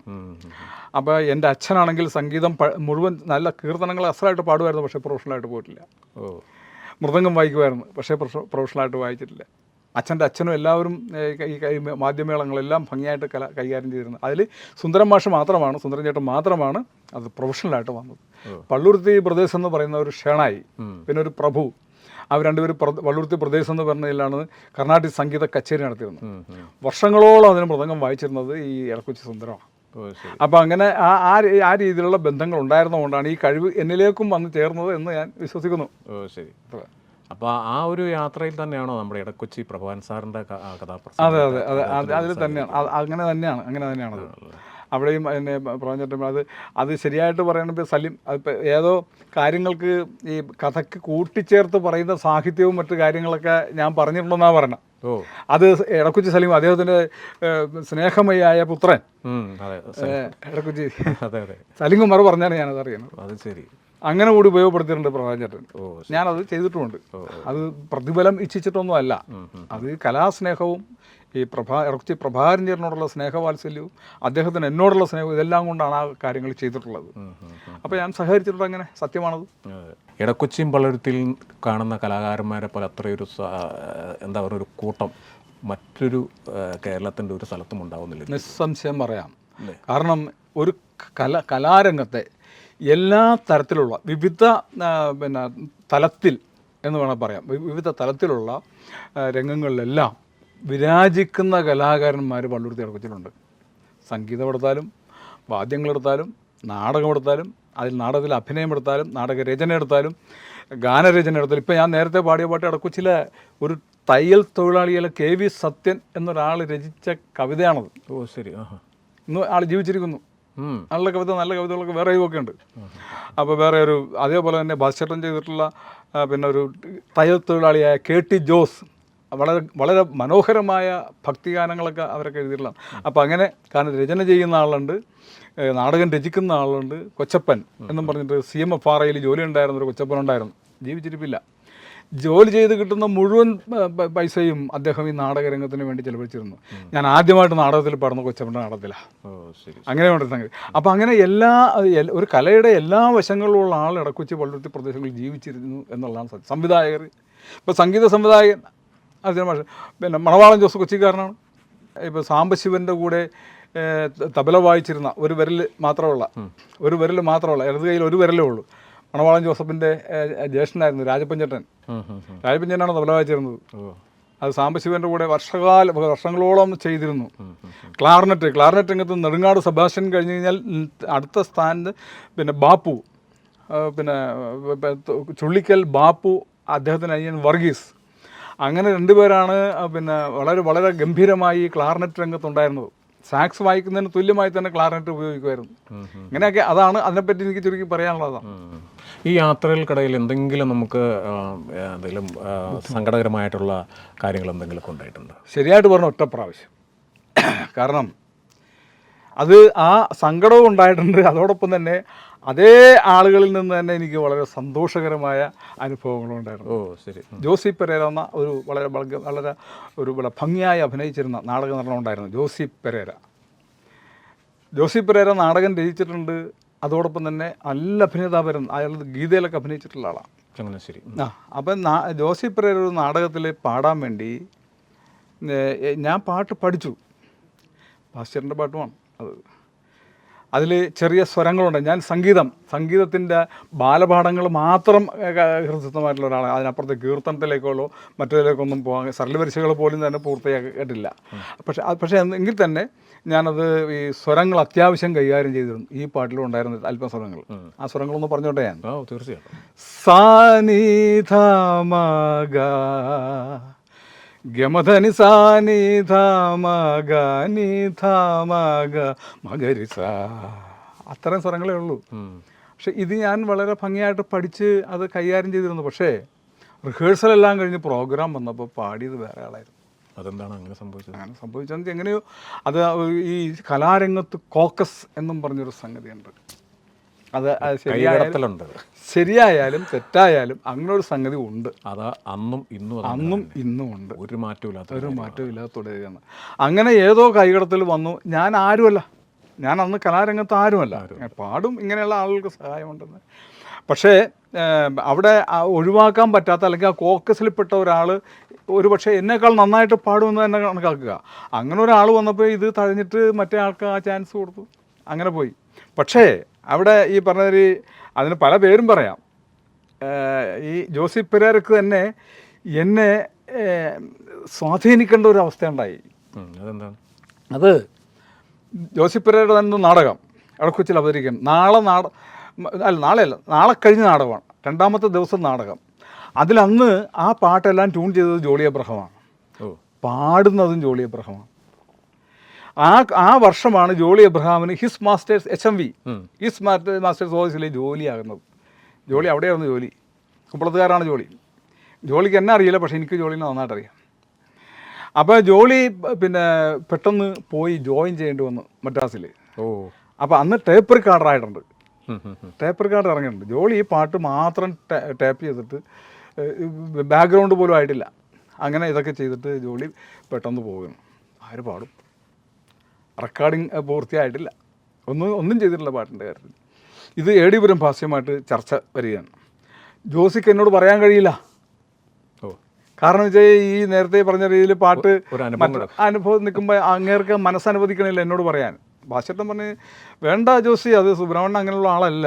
അപ്പോൾ എൻ്റെ അച്ഛനാണെങ്കിൽ സംഗീതം മുഴുവൻ നല്ല കീർത്തനങ്ങൾ അസലായിട്ട് പാടുമായിരുന്നു. പക്ഷേ പ്രൊഫഷണലായിട്ട് പോയിട്ടില്ല. മൃദംഗം വായിക്കുമായിരുന്നു, പക്ഷേ പ്രൊഫഷണലായിട്ട് വായിച്ചിട്ടില്ല. അച്ഛൻ്റെ അച്ഛനും എല്ലാവരും ഈ വാദ്യമേളങ്ങളെല്ലാം ഭംഗിയായിട്ട് കൈകാര്യം ചെയ്തിരുന്നത്. അതിൽ സുന്ദരം മാഷ് മാത്രമാണ്, സുന്ദരൻ ചേട്ടൻ മാത്രമാണ് അത് പ്രൊഫഷണലായിട്ട് വന്നത്. പള്ളുരുത്തി പ്രദേശം എന്ന് പറയുന്ന ഒരു ഷേണായി, പിന്നെ ഒരു പ്രഭു, അവർ രണ്ടുപേരും പള്ളുരുത്തി പ്രദേശം എന്ന് പറഞ്ഞതിലാണ് കർണാട്ടിക് സംഗീത കച്ചേരി നടത്തിയിരുന്നത്. വർഷങ്ങളോളം അതിന് മൃദംഗം വായിച്ചിരുന്നത് ഈ ഇടക്കൊച്ചി സുന്ദരമാണ്. അപ്പോൾ അങ്ങനെ ആ രീതിയിലുള്ള ബന്ധങ്ങൾ ഉണ്ടായിരുന്നതുകൊണ്ടാണ് ഈ കഴിവ് എന്നിലേക്കും വന്ന് ചേർന്നത് എന്ന് ഞാൻ വിശ്വസിക്കുന്നു. ശരി. അപ്പോൾ ആ ഒരു യാത്രയിൽ തന്നെയാണോ നമ്മുടെ ഇടക്കൊച്ചി പ്രഭാൻ സാറിൻ്റെ കഥാപ്രസംഗം? അതെ അതെ അതെ, അതിൽ തന്നെയാണ്. അങ്ങനെ തന്നെയാണത്. അവിടെയും എന്നെ പറഞ്ഞിട്ട് അത് ശരിയായിട്ട് പറയണപ്പോൾ സലീം അതിപ്പോൾ ഏതോ കാര്യങ്ങൾക്ക് ഈ കഥയ്ക്ക് കൂട്ടിച്ചേർത്ത് പറയുന്ന സാഹിത്യവും മറ്റു കാര്യങ്ങളൊക്കെ ഞാൻ പറഞ്ഞിട്ടുണ്ടെന്നാണ് പറഞ്ഞത്. അത് ഇടക്കൊച്ചി സലീം അദ്ദേഹത്തിൻ്റെ സ്നേഹമയായ പുത്രൻ ഇടക്കൊച്ചി സലീം കുമാർ പറഞ്ഞാണ് ഞാനത് അറിയുന്നത്. അത് ശരി. അങ്ങനെ കൂടി ഉപയോഗപ്പെടുത്തിയിട്ടുണ്ട് പ്രഭാചേട്ടൻ. ഞാനത് ചെയ്തിട്ടുമുണ്ട്. അത് പ്രതിഫലം ഇച്ഛിച്ചിട്ടൊന്നും അല്ല. അത് കലാസ്നേഹവും ഈ ഇറച്ചി പ്രഭാകരൻ ചേട്ടനോടുള്ള സ്നേഹവാത്സല്യവും അദ്ദേഹത്തിന് എന്നോടുള്ള സ്നേഹവും ഇതെല്ലാം കൊണ്ടാണ് ആ കാര്യങ്ങൾ ചെയ്തിട്ടുള്ളത്. അപ്പോൾ ഞാൻ സഹകരിച്ചിട്ടുണ്ട്. അങ്ങനെ സത്യമാണത്. ഇടക്കൊച്ചിയും പള്ളുരുത്തിയിൽ കാണുന്ന കലാകാരന്മാരെ പോലെ അത്രയൊരു എന്താ പറയുക ഒരു കൂട്ടം മറ്റൊരു കേരളത്തിൻ്റെ ഒരു സ്ഥലത്തും ഉണ്ടാവുന്നില്ല. നിസ്സംശയം പറയാം. കാരണം ഒരു കലാരംഗത്തെ എല്ലാ തരത്തിലുള്ള വിവിധ പിന്നെ തലത്തിൽ എന്ന് വേണം പറയാം, വിവിധ തലത്തിലുള്ള രംഗങ്ങളിലെല്ലാം വിരാജിക്കുന്ന കലാകാരന്മാർ പള്ളുരുത്തി ഇടക്കൊച്ചിയിലുണ്ട്. സംഗീതം എടുത്താലും വാദ്യങ്ങളെടുത്താലും നാടകമെടുത്താലും അതിൽ നാടകത്തിൽ അഭിനയം എടുത്താലും നാടകരചന എടുത്താലും ഗാനരചന എടുത്താലും ഇപ്പം ഞാൻ നേരത്തെ പാടിയ പാട്ട് ഇടക്കൊച്ചിലെ ഒരു തയ്യൽ തൊഴിലാളിയിലെ KV സത്യൻ എന്നൊരാൾ രചിച്ച കവിതയാണത്. ഓ ശരി. ആഹാ. ഇന്ന് ആൾ ജീവിച്ചിരിക്കുന്നു. നല്ല കവിത, നല്ല കവിതകളൊക്കെ വേറെയും ഒക്കെ ഉണ്ട്. അപ്പോൾ വേറെ ഒരു അതേപോലെ തന്നെ ഭാസ്കരൻ ചെയ്തിട്ടുള്ള പിന്നെ ഒരു തയ്യൽ തൊഴിലാളിയായ KT ജോസ് വളരെ വളരെ മനോഹരമായ ഭക്തിഗാനങ്ങളൊക്കെ അവരൊക്കെ എഴുതിയിട്ടുള്ളതാണ്. അപ്പോൾ അങ്ങനെ കാരണം രചന ചെയ്യുന്ന ആളുണ്ട്, നാടകം രചിക്കുന്ന ആളുണ്ട്. കൊച്ചപ്പൻ എന്നും പറഞ്ഞിട്ട് CMFRIയിൽ ജോലി ഉണ്ടായിരുന്ന ഒരു കൊച്ചപ്പൻ ഉണ്ടായിരുന്നു, ജീവിച്ചിരിപ്പില്ല. ജോലി ചെയ്ത് കിട്ടുന്ന മുഴുവൻ പൈസയും അദ്ദേഹം ഈ നാടകരംഗത്തിന് വേണ്ടി ചെലവഴിച്ചിരുന്നു. ഞാൻ ആദ്യമായിട്ട് നാടകത്തിൽ പാടുന്ന കൊച്ചപ്പൻ്റെ നാടകത്തിലാണ്. അങ്ങനെ വേണ്ട സംഗതി. അപ്പോൾ അങ്ങനെ ഒരു കലയുടെ എല്ലാ വശങ്ങളിലുള്ള ആൾ ഇടക്കൊച്ചി പള്ളുരുത്തി പ്രദേശങ്ങളിൽ ജീവിച്ചിരുന്നു എന്നുള്ളതാണ് സത്യം. സംവിധായകർ, ഇപ്പോൾ സംഗീത സംവിധായകൻ പിന്നെ മണവാളൻ ജോസ് കൊച്ചിക്കാരനാണ്. ഇപ്പോൾ സാംബശിവൻ്റെ കൂടെ തബല വായിച്ചിരുന്ന ഒരു വിരൽ മാത്രമുള്ള ഇടത് കയ്യിൽ ഒരു വിരലേ ഉള്ളൂ മണവാളൻ ജോസഫിൻ്റെ ജ്യേഷ്ഠനായിരുന്നു രാജപ്പഞ്ചേട്ടൻ. രാജപ്പഞ്ചേട്ടനാണ് തബല വായിച്ചിരുന്നത്. അത് സാംബശിവൻ്റെ കൂടെ വർഷങ്ങളോളം ചെയ്തിരുന്നു. ക്ലാർനെറ്റ് രംഗത്ത് നെടുങ്ങാട് സെബാസ്റ്റ്യൻ കഴിഞ്ഞ് കഴിഞ്ഞാൽ അടുത്ത സ്ഥാനത്ത് പിന്നെ ബാപ്പു, പിന്നെ ചുള്ളിക്കൽ ബാപ്പു, അദ്ദേഹത്തിൻ്റെ അനിയൻ വർഗീസ്, അങ്ങനെ രണ്ടുപേരാണ് പിന്നെ വളരെ വളരെ ഗംഭീരമായി ക്ലാർനെറ്റ് രംഗത്തുണ്ടായിരുന്നത്. സാക്സ് വായിക്കുന്നതിന് തുല്യമായി തന്നെ ക്ലാർനെറ്റ് ഉപയോഗിക്കുമായിരുന്നു. ഇങ്ങനെയൊക്കെ അതാണ് അതിനെപ്പറ്റി എനിക്ക് ചുരുക്കി പറയാനുള്ളതാണ്. ഈ യാത്രകൾക്കിടയിൽ എന്തെങ്കിലും നമുക്ക് എന്തെങ്കിലും സങ്കടകരമായിട്ടുള്ള കാര്യങ്ങൾ എന്തെങ്കിലും ഉണ്ടായിട്ടുണ്ട്? ശരിയായിട്ട് പറഞ്ഞ ഒറ്റ പ്രാവശ്യം. കാരണം അത് ആ സങ്കടവും ഉണ്ടായിട്ടുണ്ട്, അതോടൊപ്പം തന്നെ അതേ ആളുകളിൽ നിന്ന് തന്നെ എനിക്ക് വളരെ സന്തോഷകരമായ അനുഭവങ്ങളും ഉണ്ടായിരുന്നു. ഓ ശരി. ജോസി പെരേര എന്ന ഒരു വളരെ വളരെ ഭംഗിയായി അഭിനയിച്ചിരുന്ന നാടക നടനം ഉണ്ടായിരുന്നു. ജോസി പെരേര നാടകം രചിച്ചിട്ടുണ്ട്. അതോടൊപ്പം തന്നെ നല്ല അഭിനേതാപരം, അയാൾ ഗീതയിലൊക്കെ അഭിനയിച്ചിട്ടുള്ള ആളാണ്. അങ്ങനെ ശരി. അപ്പം ജോസി പെരേര ഒരു നാടകത്തിൽ പാടാൻ വേണ്ടി ഞാൻ പാട്ട് പഠിച്ചു. ഭാസ്കരൻ്റെ പാട്ടുമാണ് അത്. അതിൽ ചെറിയ സ്വരങ്ങളുണ്ട്. ഞാൻ സംഗീതത്തിൻ്റെ ബാലപാഠങ്ങൾ മാത്രം ഹൃദയമായിട്ടുള്ള ഒരാളാണ്. അതിനപ്പുറത്തെ കീർത്തനത്തിലേക്കോ മറ്റേതിലേക്കൊന്നും പോകാൻ സരളവരിശകൾ പോലും തന്നെ പൂർത്തിയാക്കിയിട്ടില്ല. പക്ഷേ എങ്കിൽ തന്നെ ഞാനത് ഈ സ്വരങ്ങൾ അത്യാവശ്യം കൈകാര്യം ചെയ്തിരുന്നു. ഈ പാട്ടിലും ഉണ്ടായിരുന്ന അല്പം സ്വരങ്ങൾ, ആ സ്വരങ്ങളൊന്ന് പറഞ്ഞോട്ടെ ഞാൻ. തീർച്ചയായിട്ടും. സാനിധമഗ ഗമധനി സാനിധമഗ നിധമഗ മകരിസ, അത്തരം സ്വരങ്ങളേ ഉള്ളൂ. പക്ഷെ ഇത് ഞാൻ വളരെ ഭംഗിയായിട്ട് പഠിച്ച് അത് കൈകാര്യം ചെയ്തിരുന്നു. പക്ഷേ റിഹേഴ്സലെല്ലാം കഴിഞ്ഞ് പ്രോഗ്രാം വന്നപ്പോൾ പാടിയത് വേറെ ആളായിരുന്നു. അതെന്താണ് അങ്ങനെ സംഭവിച്ചത്? അങ്ങനെ സംഭവിച്ചത് എങ്ങനെയോ അത് ഈ കലാരംഗത്ത് കോക്കസ് എന്നും പറഞ്ഞൊരു സംഗതിയുണ്ട്. അത് ശരിയായാലും തെറ്റായാലും അങ്ങനെ ഒരു സംഗതി ഉണ്ട്. അത് അന്നും ഇന്നും ഉണ്ട്. ഒരു മാറ്റവും ഇല്ലാതെ തുടരുകയാണ്. അങ്ങനെ ഏതോ കൈകടത്തിൽ വന്നു. ഞാൻ അന്ന് കലാരംഗത്ത് ആരുമല്ല. പാടും, ഇങ്ങനെയുള്ള ആളുകൾക്ക് സഹായമുണ്ടെന്ന്. പക്ഷേ അവിടെ ഒഴിവാക്കാൻ പറ്റാത്ത അല്ലെങ്കിൽ ആ കോക്കസിൽപ്പെട്ട ഒരാൾ ഒരു പക്ഷേ എന്നേക്കാൾ നന്നായിട്ട് പാടുമെന്ന് തന്നെ കണക്കാക്കുക. അങ്ങനെ ഒരാൾ വന്നപ്പോൾ ഇത് തഴഞ്ഞിട്ട് മറ്റേ ആൾക്ക് ആ ചാൻസ് കൊടുത്തു. അങ്ങനെ പോയി. പക്ഷേ അവിടെ ഈ പറഞ്ഞൊരു അതിന് പല പേരും പറയാം. ഈ ജോസി പെരേരക്ക് തന്നെ എന്നെ സ്വാധീനിക്കേണ്ട ഒരു അവസ്ഥയുണ്ടായി. അത് ജോസി പെരേരയുടെ തന്നെ നാടകം ഇടക്കൊച്ചിൽ അവതരിക്കാൻ നാളെ കഴിഞ്ഞ നാടകമാണ്, രണ്ടാമത്തെ ദിവസം നാടകം. അതിലന്ന് ആ പാട്ടെല്ലാം ട്യൂൺ ചെയ്തത് ജോളി എബ്രഹാമാണ്, പാടുന്നതും ജോളി എബ്രഹാമാണ്. ആ വർഷമാണ് ജോളി എബ്രഹാമിന് his master's HMV his master's വോയിസിൽ ജോലിയാകുന്നത്. ജോളി അവിടെയായിരുന്നു ജോലി, കുമ്പളത്തുകാരാണ് ജോലിക്ക് എന്നെ അറിയില്ല, പക്ഷേ എനിക്ക് ജോലിനെ നന്നായിട്ട് അറിയാം. അപ്പോൾ ജോളി പിന്നെ പെട്ടെന്ന് പോയി ജോയിൻ ചെയ്യേണ്ടി വന്നു മദ്രാസിൽ. അപ്പോൾ അന്ന് ടേപ്പ് റെക്കോർഡറായിട്ടുണ്ട്, ടേപ്പ് റെക്കോർഡർ ഇറങ്ങിയിട്ടുണ്ട്. ജോളി ഈ പാട്ട് മാത്രം ടേപ്പ് ചെയ്തിട്ട് ബാക്ക്ഗ്രൗണ്ട് പോലും ആയിട്ടില്ല. അങ്ങനെ ഇതൊക്കെ ചെയ്തിട്ട് ജോലി പെട്ടെന്ന് പോകുന്നു. ആര് പാടും? റെക്കോർഡിങ് പൂർത്തിയായിട്ടില്ല, ഒന്നും ചെയ്തിട്ടില്ല പാട്ടിൻ്റെ കാര്യത്തിൽ. ഇത് AD പുരം ഭാസ്യമായിട്ട് ചർച്ച വരികയാണ്. ജോസിക്ക് എന്നോട് പറയാൻ കഴിയില്ല. കാരണം വെച്ചാൽ ഈ നേരത്തെ പറഞ്ഞ രീതിയിൽ പാട്ട് അനുഭവം നിൽക്കുമ്പോൾ അങ്ങേർക്ക് മനസ്സനുവദിക്കണില്ല എന്നോട് പറയാൻ. ഭാസ്യട്ടൻ പറഞ്ഞ് വേണ്ട ജോസി, അത് സുബ്രഹ്മണ്യൻ അങ്ങനെയുള്ള ആളല്ല,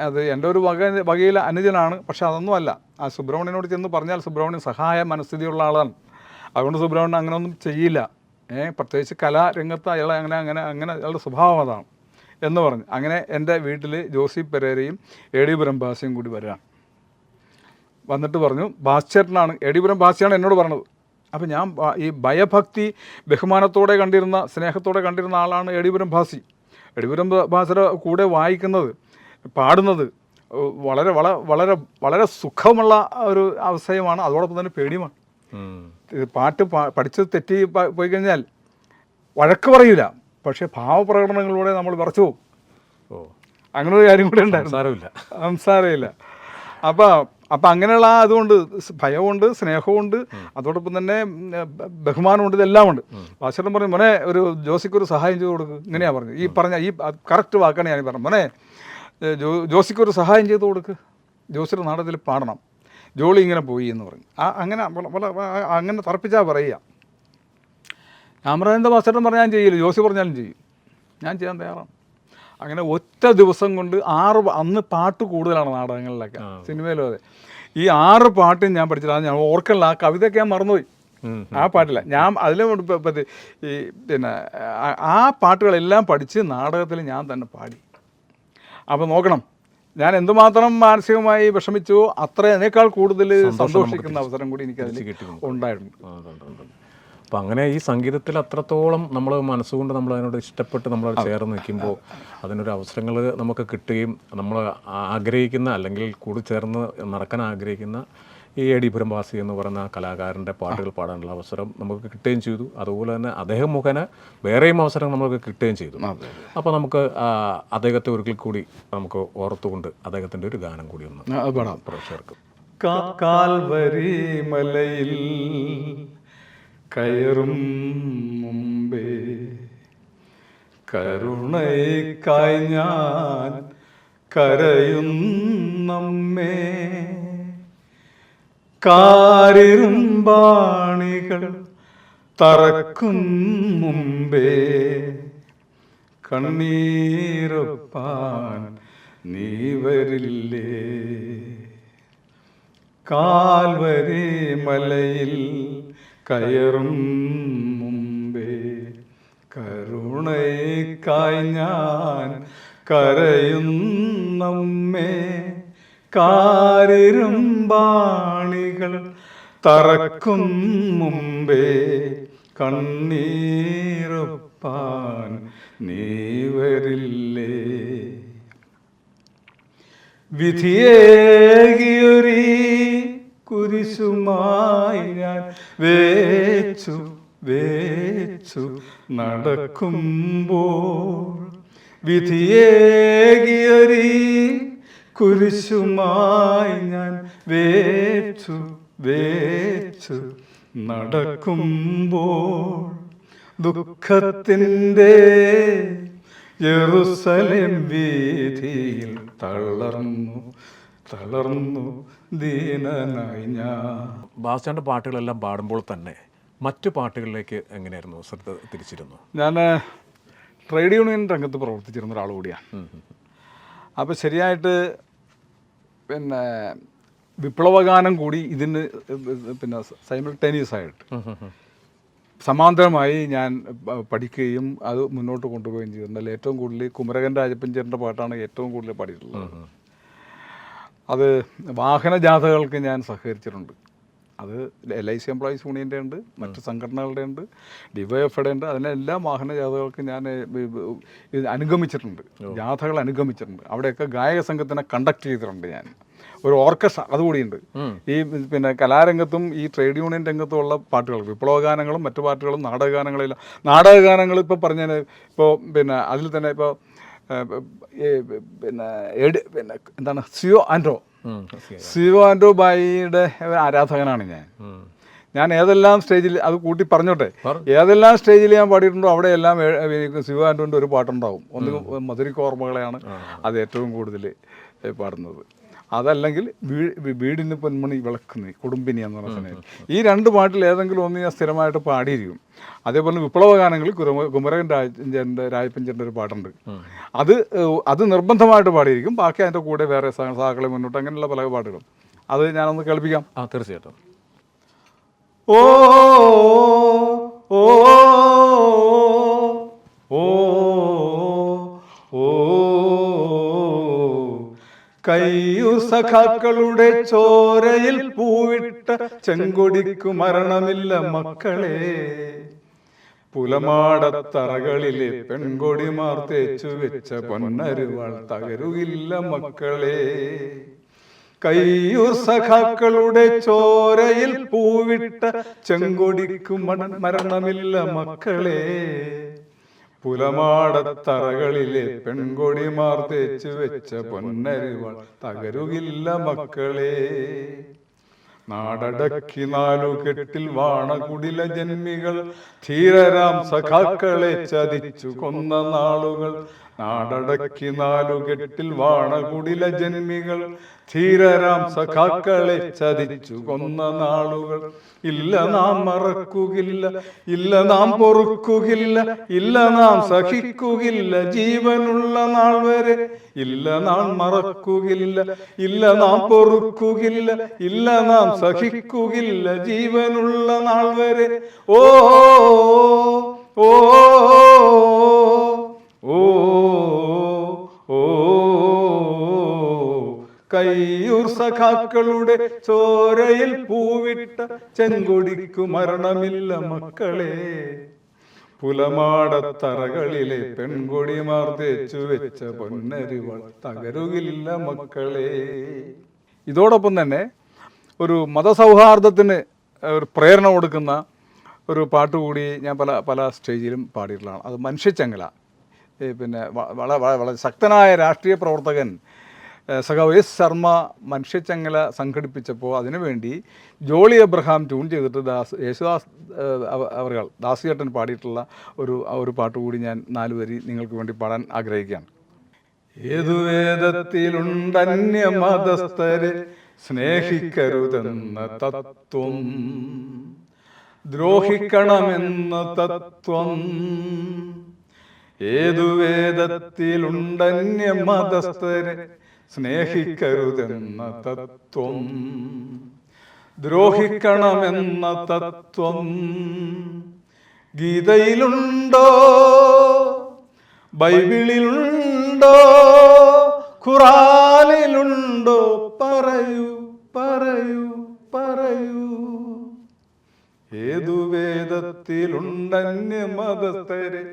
അത് എൻ്റെ ഒരു വകയിൽ അനുജനാണ്. പക്ഷെ അതൊന്നും അല്ല. ആ സുബ്രഹ്മണ്യനോട് ചെന്ന് പറഞ്ഞാൽ സുബ്രഹ്മണ്യൻ സഹായ മനസ്ഥിതിയുള്ള ആളാണ്, അതുകൊണ്ട് സുബ്രഹ്മണ്യൻ അങ്ങനെയൊന്നും ചെയ്യില്ല. പ്രത്യേകിച്ച് കലാരംഗത്ത് അയാളെ അങ്ങനെ അയാളുടെ സ്വഭാവം അതാണ് എന്ന് പറഞ്ഞു. അങ്ങനെ എൻ്റെ വീട്ടിൽ ജോസി പെരേരയും എ ഡി ബ്രഹ്മഭാസിയും കൂടി വരികയാണ്. വന്നിട്ട് പറഞ്ഞു, ഭാസ്ചേട്ടനാണ്, എ ഡി ബ്രഹ്മഭാസിയാണ് എന്നോട് പറഞ്ഞത്. അപ്പോൾ ഞാൻ ഈ ഭയഭക്തി ബഹുമാനത്തോടെ കണ്ടിരുന്ന, സ്നേഹത്തോടെ കണ്ടിരുന്ന ആളാണ് എ ഡി ബ്രഹ്മഭാസി. എ ഡി ബ്രഹ്മഭാസിയുടെ കൂടെ വായിക്കുന്നത്, പാടുന്നത് വളരെ വളരെ വളരെ സുഖമുള്ള ഒരു അവസ്ഥയുമാണ്. അതോടൊപ്പം തന്നെ പേടിയുമാണ്. പാട്ട് പഠിച്ച് തെറ്റി പോയി കഴിഞ്ഞാൽ വഴക്ക് പറയില്ല, പക്ഷേ ഭാവപ്രകടനങ്ങളിലൂടെ നമ്മൾ വിറച്ചു പോകും. അങ്ങനെ ഒരു കാര്യം കൂടെ ഉണ്ടായിരുന്നു. സംസാരമില്ല. അപ്പം അങ്ങനെയുള്ള അതുകൊണ്ട് ഭയമുണ്ട്, സ്നേഹമുണ്ട്, അതോടൊപ്പം തന്നെ ബഹുമാനമുണ്ട്, ഇതെല്ലാം ഉണ്ട്. ഭാസ്കരൻ പറഞ്ഞു, മോനെ ഒരു ജോസിക്കൊരു സഹായം ചെയ്ത് കൊടുക്കുക. ഇങ്ങനെയാണ് പറഞ്ഞത്. ഈ പറഞ്ഞ ഈ കറക്റ്റ് വാക്കാണ് ഞാൻ പറഞ്ഞത്. മോനെ ജോസിക്കൊരു സഹായം ചെയ്ത് കൊടുക്കുക, ജോസിയുടെ നാടകത്തിൽ പാടണം, ജോളി ഇങ്ങനെ പോയി എന്ന് പറഞ്ഞു. അങ്ങനെ തറപ്പിച്ചാൽ പറയുക. ഞാൻ പറയുന്നത് ഭാസ്കരൻ പറഞ്ഞാൽ ഞാൻ ചെയ്യില്ല, ജോസി പറഞ്ഞാലും ചെയ്യും, ഞാൻ ചെയ്യാൻ തയ്യാറാണ്. അങ്ങനെ ഒറ്റ ദിവസം കൊണ്ട് 6, അന്ന് പാട്ട് കൂടുതലാണ് നാടകങ്ങളിലൊക്കെ, സിനിമയിലും അതെ. ഈ 6 പാട്ടും ഞാൻ പഠിച്ചില്ല. ഞാൻ ഓർക്കണില്ല, ആ കവിതയൊക്കെ ഞാൻ മറന്നുപോയി. ആ പാട്ടില്ല ഞാൻ അതിലും ഈ ആ പാട്ടുകളെല്ലാം പഠിച്ച് നാടകത്തിൽ ഞാൻ തന്നെ പാടി. അപ്പോൾ നോക്കണം, ഞാൻ എന്തുമാത്രം മാനസികമായി വിഷമിച്ചു, അതിനേക്കാൾ കൂടുതൽ സന്തോഷിക്കുന്ന അവസരം കൂടി എനിക്കതിൽ ഉണ്ടായിട്ടുണ്ട്. അപ്പം അങ്ങനെ ഈ സംഗീതത്തിൽ അത്രത്തോളം നമ്മൾ മനസ്സുകൊണ്ട് നമ്മൾ അതിനോട് ഇഷ്ടപ്പെട്ട് നമ്മളത് ചേർന്ന് നിൽക്കുമ്പോൾ അതിനൊരു അവസരങ്ങൾ നമുക്ക് കിട്ടുകയും നമ്മൾ ആഗ്രഹിക്കുന്ന, അല്ലെങ്കിൽ കൂടി ചേർന്ന് നടക്കാൻ ആഗ്രഹിക്കുന്ന ഈ എ ഡി ബ്രഹ്മഭാസി എന്ന് പറയുന്ന കലാകാരൻ്റെ പാട്ടുകൾ പാടാനുള്ള അവസരം നമുക്ക് കിട്ടുകയും ചെയ്തു. അതുപോലെ തന്നെ അദ്ദേഹം മുഖേന വേറെയും അവസരം നമുക്ക് കിട്ടുകയും ചെയ്തു. അപ്പോൾ നമുക്ക് അദ്ദേഹത്തെ ഒരിക്കൽ കൂടി നമുക്ക് ഓർത്തുകൊണ്ട് അദ്ദേഹത്തിൻ്റെ ഒരു ഗാനം കൂടി ഒന്ന് പ്രേക്ഷകർക്ക്. കാൽവരി മലയിൽ കയറും മുമ്പേ കരുണയ്ക്കായി ഞാൻ കരയുന്നമ്മേ, കാരിരുമ്പാണികൾ തറക്കും മുമ്പേ കണ്ണീരൊപ്പാൻ നീ വരില്ലേ. കാൽവരി മലയിൽ കയറും മുമ്പേ കരുണയ്ക്കായി ഞാൻ കരയുന്നമ്മേ, കാരിരുമ്പാണികൾ തറക്കും മുമ്പേ കണ്ണീരൊപ്പാൻ നീ വരില്ലേ. വിധിയേകിയൊരീ കുരിശുമായി ഞാൻ വേച്ചു വേച്ചു നടക്കുമ്പോൾ, വിധിയേകിയൊരീ കുരിശുമായി ഞാൻ വേച്ചു വേച്ചു നടക്കുമ്പോൾ, ദുഃഖത്തിൻ്റെ യെരൂശലേം വീഥിയിൽ തളർന്നു തളർന്നു ദീനനായി ഞാൻ. ഭാസ്കരൻ്റെ പാട്ടുകളെല്ലാം പാടുമ്പോൾ തന്നെ മറ്റു പാട്ടുകളിലേക്ക് എങ്ങനെയായിരുന്നു ശ്രദ്ധ തിരിച്ചിരുന്നു? ഞാൻ ട്രേഡ് യൂണിയൻ രംഗത്ത് പ്രവർത്തിച്ചിരുന്ന ഒരാൾ കൂടിയാണ്. അപ്പോൾ ശരിയായിട്ട് വിപ്ലവഗാനം കൂടി ഇതിന് സൈമിൾട്ടേനിയസ് ആയിട്ട് സമാന്തരമായി ഞാൻ പഠിക്കുകയും അത് മുന്നോട്ട് കൊണ്ടുപോവുകയും ചെയ്തിട്ടുണ്ട്. അതിൽ ഏറ്റവും കൂടുതൽ കുമരകൻ രാജപ്പൻ ചേട്ടൻ്റെ പാട്ടാണ് ഏറ്റവും കൂടുതൽ പാടിയിട്ടുള്ളത്. അത് വാഹനജാഥകൾക്ക് ഞാൻ സഹകരിച്ചിട്ടുണ്ട്. അത് LIC എംപ്ലോയീസ് യൂണിയൻ്റെ ഉണ്ട്, മറ്റ് സംഘടനകളുടെ ഉണ്ട്, DYFയുടെ ഉണ്ട്. അതിനെല്ലാം വാഹനജാഥകൾക്ക് ഞാൻ അനുഗമിച്ചിട്ടുണ്ട്, ജാഥകൾ അനുഗമിച്ചിട്ടുണ്ട്. അവിടെയൊക്കെ ഗായക സംഘത്തിനെ കണ്ടക്ട് ചെയ്തിട്ടുണ്ട് ഞാൻ. ഒരു ഓർക്കസ്ട്ര അതുകൂടിയുണ്ട്. ഈ കലാരംഗത്തും ഈ ട്രേഡ് യൂണിയൻ രംഗത്തുമുള്ള പാട്ടുകൾ, വിപ്ലവഗാനങ്ങളും മറ്റു പാട്ടുകളും നാടകഗാനങ്ങളില്ല. നാടകഗാനങ്ങൾ ഇപ്പോൾ പറഞ്ഞാൽ ഇപ്പോൾ അതിൽ തന്നെ ഇപ്പോൾ എന്താണ് സിയോ ആൻഡ്രോ ബായിയുടെ ആരാധകനാണ് ഞാൻ. ഏതെല്ലാം സ്റ്റേജിൽ അത് കൂട്ടി പറഞ്ഞോട്ടെ, ഏതെല്ലാം സ്റ്റേജിൽ ഞാൻ പാടിയിട്ടുണ്ടോ അവിടെയെല്ലാം സിയോ ആൻഡ്രോൻ്റെ ഒരു പാട്ടുണ്ടാവും. ഒന്ന് മധുരിക്കോർമ്മകളെയാണ് അത് ഏറ്റവും കൂടുതൽ പാടുന്നത്. അതല്ലെങ്കിൽ വീടിന് പൊന്മണി വിളക്കുന്ന കുടുംബിനി എന്ന് പറഞ്ഞ സമയം. ഈ 2 പാട്ടിൽ ഏതെങ്കിലും ഒന്ന് ഞാൻ സ്ഥിരമായിട്ട് പാടിയിരിക്കും. അതേപോലെ വിപ്ലവഗാനങ്ങളിൽ കുമരകൻ രാജപ്പഞ്ചേട്ടൻ്റെ ഒരു പാട്ടുണ്ട്, അത് നിർബന്ധമായിട്ട് പാടിയിരിക്കും. ബാക്കി അതിൻ്റെ കൂടെ വേറെ സഹാക്കളെ മുന്നോട്ട് അങ്ങനെയുള്ള പല പാട്ടുകളും. അത് ഞാനൊന്ന് കേൾപ്പിക്കാം. തീർച്ചയായിട്ടും. ഓ ഓ ഓ ഓ സഖാക്കളുടെ ചോരയിൽ പൂവിട്ട ചെങ്കൊടിക്കു മരണമില്ല മക്കളെ. പുലമാടത്തറകളിലെ പെൺകൊടിമാർ തേച്ചു വെച്ച പൊന്നരുവാൾ തകരുകില്ല മക്കളെ. കയ്യൂർ സഖാക്കളുടെ ചോരയിൽ പൂവിട്ട ചെങ്കൊടിക്കു മരണമില്ല മക്കളെ. പുലമാടത്തറകളിലെ പെൺകൊടിമാർ തേച്ചു വെച്ച പൊന്നരുവാൾ തകരുകില്ല മക്കളെ. നാടടക്കി നാലുകെട്ടിൽ വാണകുടില ജന്മികൾ ധീരരാം സഖാക്കളെ ചതിച്ചു കൊന്ന നാളുകൾ. നാടടക്കി നാലുകെട്ടിൽ വാണകുടില ജന്മികൾ ധീരരാം സഖാക്കളെ ചതിച്ചു കൊന്ന നാളുകൾ. ഇല്ല നാം മറക്കുകില്ല, ഇല്ല നാം പൊറുക്കുകില്ല, ഇല്ല നാം സഹിക്കുകില്ല ജീവനുള്ള നാൾ വരെ. ഇല്ല നാം മറക്കുകില്ല, ഇല്ല നാം പൊറുക്കുകില്ല, ഇല്ല നാം സഹിക്കുകില്ല ജീവനുള്ള നാൾ വരെ. ഓ ഓ ഓ ഓ കയ്യൂർ സഖാക്കളുടെ ചോരയിൽ പൂവിട്ട ചെങ്കൊടിക്കു മരണമില്ല മക്കളെ. പുലമാടത്തറകളിലെ പെൺകൊടിമാർ തേച്ചു വെച്ച പൊന്നരുവാൾ തകരുകില്ല മക്കളെ. ഇതോടൊപ്പം തന്നെ ഒരു മതസൗഹാർദ്ദത്തിന് ഒരു പ്രേരണ കൊടുക്കുന്ന ഒരു പാട്ടുകൂടി ഞാൻ പല സ്റ്റേജിലും പാടിയിട്ടുള്ളതാണ്. അത് മനുഷ്യച്ചങ്ങല. പിന്നെ വളരെ ശക്തനായ രാഷ്ട്രീയ പ്രവർത്തകൻ സഖാവ് എസ് ശർമ്മ മനുഷ്യച്ചങ്ങല സംഘടിപ്പിച്ചപ്പോൾ അതിനുവേണ്ടി ജോളി എബ്രഹാം ട്യൂൺ ചെയ്തിട്ട് യേശുദാസ് ദാസിയേട്ടൻ പാടിയിട്ടുള്ള ഒരു പാട്ടുകൂടി ഞാൻ 4 വരി നിങ്ങൾക്ക് വേണ്ടി പാടാൻ ആഗ്രഹിക്കുകയാണ്. ഏതു വേദത്തിലുണ്ടന്യമതസ്ഥരെ സ്നേഹിക്കരുതെന്ന തത്വം, ദ്രോഹിക്കണമെന്ന തത്വം. ഏതു വേദത്തിലുണ്ടന്യമതസ്ഥരെ സ്നേഹിക്കരുതെന്ന തത്വം, ദ്രോഹിക്കണമെന്ന തത്വം. ഗീതയിലുണ്ടോ, ബൈബിളിലുണ്ടോ, ഖുറാനിലുണ്ടോ? പറയൂ പറയൂ പറയൂ. ഏതു വേദത്തിലുണ്ടന്യമതസ്ഥരെ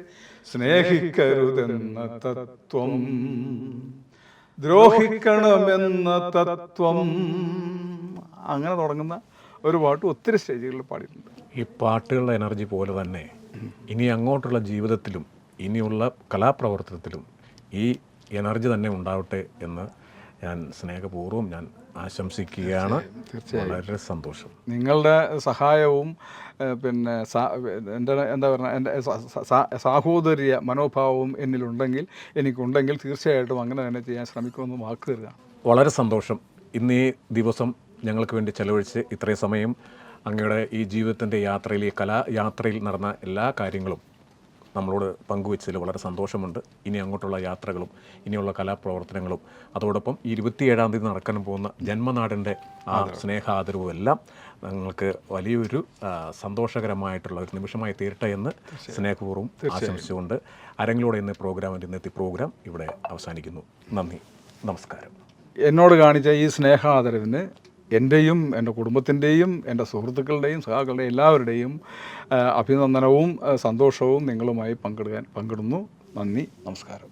സ്നേഹിക്കരുതെന്ന തത്വം, ദ്രോഹിക്കണമെന്ന തത്വം. അങ്ങനെ തുടങ്ങുന്ന ഒരു പാട്ട് ഒത്തിരി സ്റ്റേജുകളിൽ പാടിയിട്ടുണ്ട്. ഈ പാട്ടുകളുടെ എനർജി പോലെ തന്നെ ഇനി അങ്ങോട്ടുള്ള ജീവിതത്തിലും ഇനിയുള്ള കലാപ്രവർത്തനത്തിലും ഈ എനർജി തന്നെ ഉണ്ടാവട്ടെ എന്ന് ഞാൻ സ്നേഹപൂർവ്വം ഞാൻ ആശംസിക്കുകയാണ്. വളരെ സന്തോഷം. നിങ്ങളുടെ സഹായവും പിന്നെ എന്താ പറയുക, എൻ്റെ സാഹോദര്യ മനോഭാവവും എനിക്കുണ്ടെങ്കിൽ തീർച്ചയായിട്ടും അങ്ങനെ തന്നെ ചെയ്യാൻ ശ്രമിക്കുമെന്ന് വാക്ക് തരിക. വളരെ സന്തോഷം. ഇന്ന് ഈ ദിവസം ഞങ്ങൾക്ക് വേണ്ടി ചെലവഴിച്ച് ഇത്രയും സമയം അങ്ങയുടെ ഈ ജീവിതത്തിൻ്റെ യാത്രയിൽ, ഈ കലായാത്രയിൽ നടന്ന എല്ലാ കാര്യങ്ങളും നമ്മളോട് പങ്കുവച്ചതിൽ വളരെ സന്തോഷമുണ്ട്. ഇനി അങ്ങോട്ടുള്ള യാത്രകളും ഇനിയുള്ള കലാപ്രവർത്തനങ്ങളും അതോടൊപ്പം 27-ാം തീയതി നടക്കാൻ പോകുന്ന ജന്മനാടിൻ്റെ ആ സ്നേഹാദരവും എല്ലാം ഞങ്ങൾക്ക് വലിയൊരു സന്തോഷകരമായിട്ടുള്ള ഒരു നിമിഷമായി തീരട്ടെ എന്ന് സ്നേഹപൂർവ്വം ആശംസിച്ചുകൊണ്ട് അരങ്ങിലൂടെ ഇന്നത്തെ പ്രോഗ്രാം ഇവിടെ അവസാനിക്കുന്നു. നന്ദി, നമസ്കാരം. എന്നോട് കാണിച്ച ഈ സ്നേഹാദരവിന് എൻ്റെയും എൻ്റെ കുടുംബത്തിൻ്റെയും എൻ്റെ സുഹൃത്തുക്കളുടെയും സഹാക്കളുടെയും എല്ലാവരുടെയും അഭിനന്ദനവും സന്തോഷവും നിങ്ങളുമായി പങ്കിടുന്നു. നന്ദി, നമസ്കാരം.